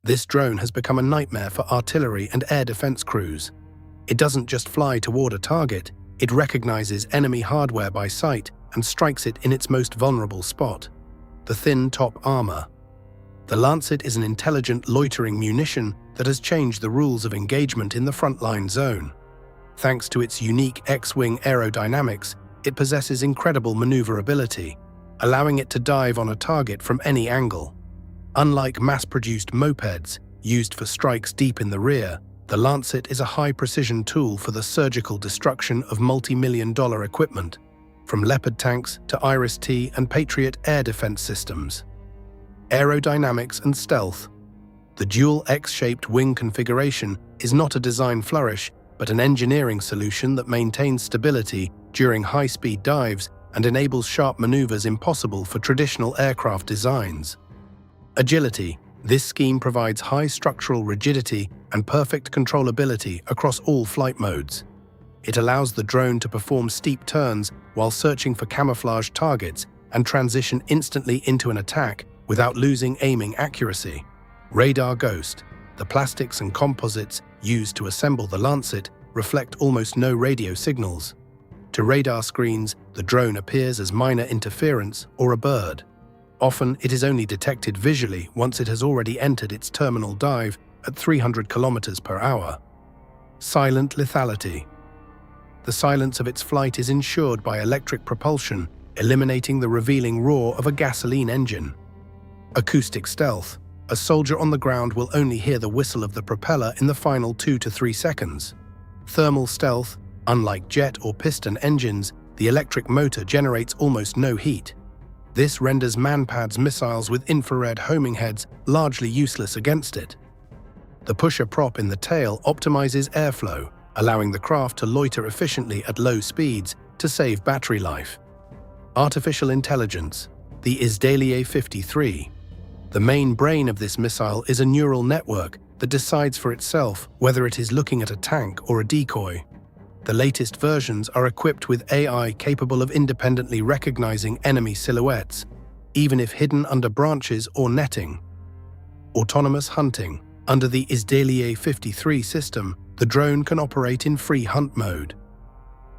This drone has become a nightmare for artillery and air defense crews. It doesn't just fly toward a target, it recognizes enemy hardware by sight and strikes it in its most vulnerable spot, the thin top armor. The Lancet is an intelligent loitering munition that has changed the rules of engagement in the frontline zone. Thanks to its unique X-wing aerodynamics, it possesses incredible maneuverability, allowing it to dive on a target from any angle. Unlike mass-produced mopeds, used for strikes deep in the rear, the Lancet is a high-precision tool for the surgical destruction of multi-million-dollar equipment, from Leopard tanks to Iris-T and Patriot air defense systems. Aerodynamics and stealth. The dual X-shaped wing configuration is not a design flourish, but an engineering solution that maintains stability during high-speed dives and enables sharp maneuvers impossible for traditional aircraft designs. Agility. This scheme provides high structural rigidity and perfect controllability across all flight modes. It allows the drone to perform steep turns while searching for camouflaged targets and transition instantly into an attack without losing aiming accuracy. Radar ghost. The plastics and composites used to assemble the Lancet reflect almost no radio signals. To radar screens, the drone appears as minor interference or a bird. Often, it is only detected visually once it has already entered its terminal dive at 300 kilometers per hour. Silent lethality. The silence of its flight is ensured by electric propulsion, eliminating the revealing roar of a gasoline engine. Acoustic stealth. A soldier on the ground will only hear the whistle of the propeller in the final 2 to 3 seconds. Thermal stealth. Unlike jet or piston engines, the electric motor generates almost no heat. This renders Manpad's missiles with infrared homing heads largely useless against it. The pusher prop in the tail optimizes airflow, allowing the craft to loiter efficiently at low speeds to save battery life. Artificial intelligence. The Isdalier 53. The main brain of this missile is a neural network that decides for itself whether it is looking at a tank or a decoy. The latest versions are equipped with AI capable of independently recognizing enemy silhouettes, even if hidden under branches or netting. Autonomous hunting. Under the Isdalier 53 system, the drone can operate in free hunt mode.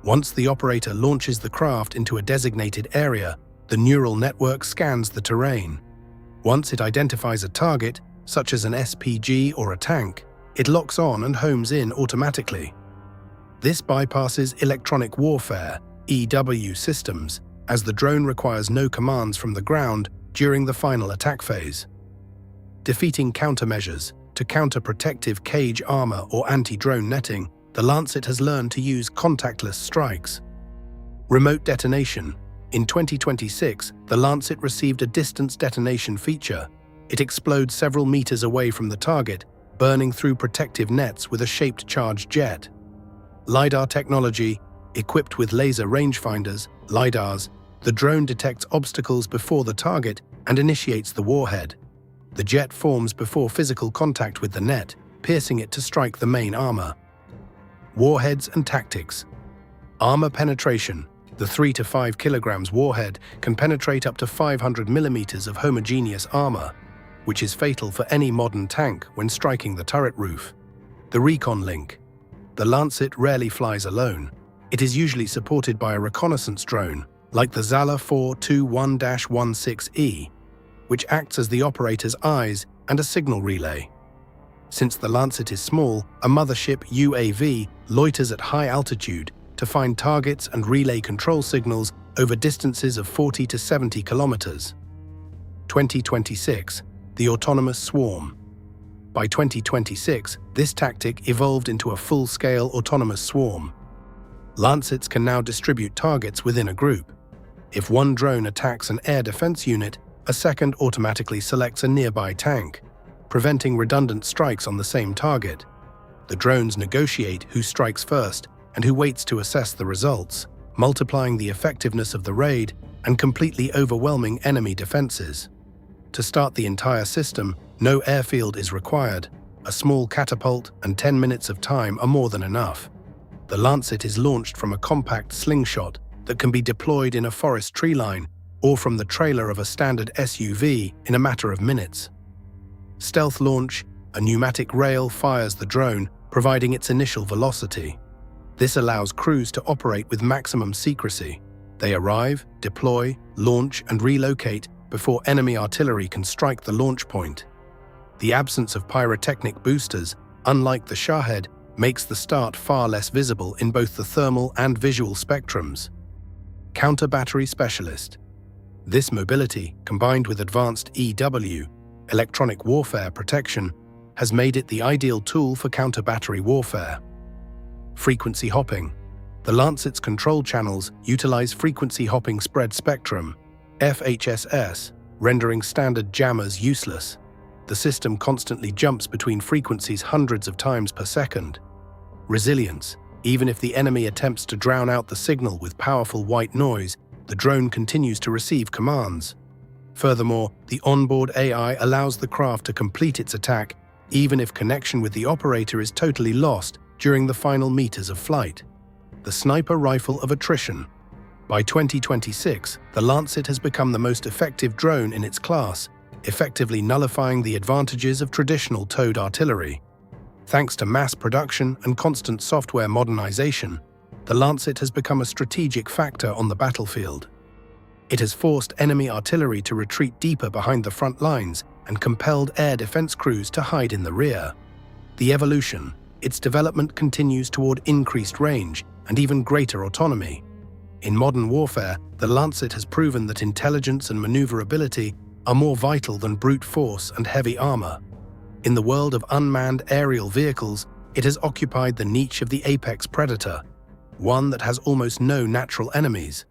Once the operator launches the craft into a designated area, the neural network scans the terrain. Once it identifies a target, such as an SPG or a tank, it locks on and homes in automatically. This bypasses electronic warfare (EW) systems, as the drone requires no commands from the ground during the final attack phase. Defeating countermeasures. To counter protective cage armor or anti-drone netting, the Lancet has learned to use contactless strikes. Remote detonation. In 2026, the Lancet received a distance detonation feature. It explodes several meters away from the target, burning through protective nets with a shaped charged jet. LiDAR technology. Equipped with laser rangefinders, LiDARs, the drone detects obstacles before the target and initiates the warhead. The jet forms before physical contact with the net, piercing it to strike the main armor. Warheads and tactics. Armor penetration. The 3 to 5 kilograms warhead can penetrate up to 500 millimeters of homogeneous armor, which is fatal for any modern tank when striking the turret roof. The recon link. The Lancet rarely flies alone. It is usually supported by a reconnaissance drone, like the Zala 421-16E, which acts as the operator's eyes and a signal relay. Since the Lancet is small, a mothership UAV loiters at high altitude to find targets and relay control signals over distances of 40 to 70 kilometers. 2026. The autonomous swarm. By 2026, this tactic evolved into a full-scale autonomous swarm. Lancets can now distribute targets within a group. If one drone attacks an air defense unit, a second automatically selects a nearby tank, preventing redundant strikes on the same target. The drones negotiate who strikes first and who waits to assess the results, multiplying the effectiveness of the raid and completely overwhelming enemy defenses. To start the entire system, no airfield is required. A small catapult and 10 minutes of time are more than enough. The Lancet is launched from a compact slingshot that can be deployed in a forest tree line or from the trailer of a standard SUV in a matter of minutes. Stealth launch. A pneumatic rail fires the drone, providing its initial velocity. This allows crews to operate with maximum secrecy. They arrive, deploy, launch, and relocate before enemy artillery can strike the launch point. The absence of pyrotechnic boosters, unlike the Shahed, makes the start far less visible in both the thermal and visual spectrums. Counter-battery specialist. This mobility, combined with advanced EW, electronic warfare protection, has made it the ideal tool for counter-battery warfare. Frequency hopping. The Lancet's control channels utilize frequency hopping spread spectrum, FHSS, rendering standard jammers useless. The system constantly jumps between frequencies hundreds of times per second. Resilience. Even if the enemy attempts to drown out the signal with powerful white noise, the drone continues to receive commands. Furthermore, the onboard AI allows the craft to complete its attack, even if connection with the operator is totally lost during the final meters of flight. The sniper rifle of attrition. By 2026, the Lancet has become the most effective drone in its class, effectively nullifying the advantages of traditional towed artillery. Thanks to mass production and constant software modernization, the Lancet has become a strategic factor on the battlefield. It has forced enemy artillery to retreat deeper behind the front lines and compelled air defense crews to hide in the rear. The evolution. Its development continues toward increased range and even greater autonomy. In modern warfare, the Lancet has proven that intelligence and maneuverability are more vital than brute force and heavy armor. In the world of unmanned aerial vehicles, it has occupied the niche of the apex predator, one that has almost no natural enemies.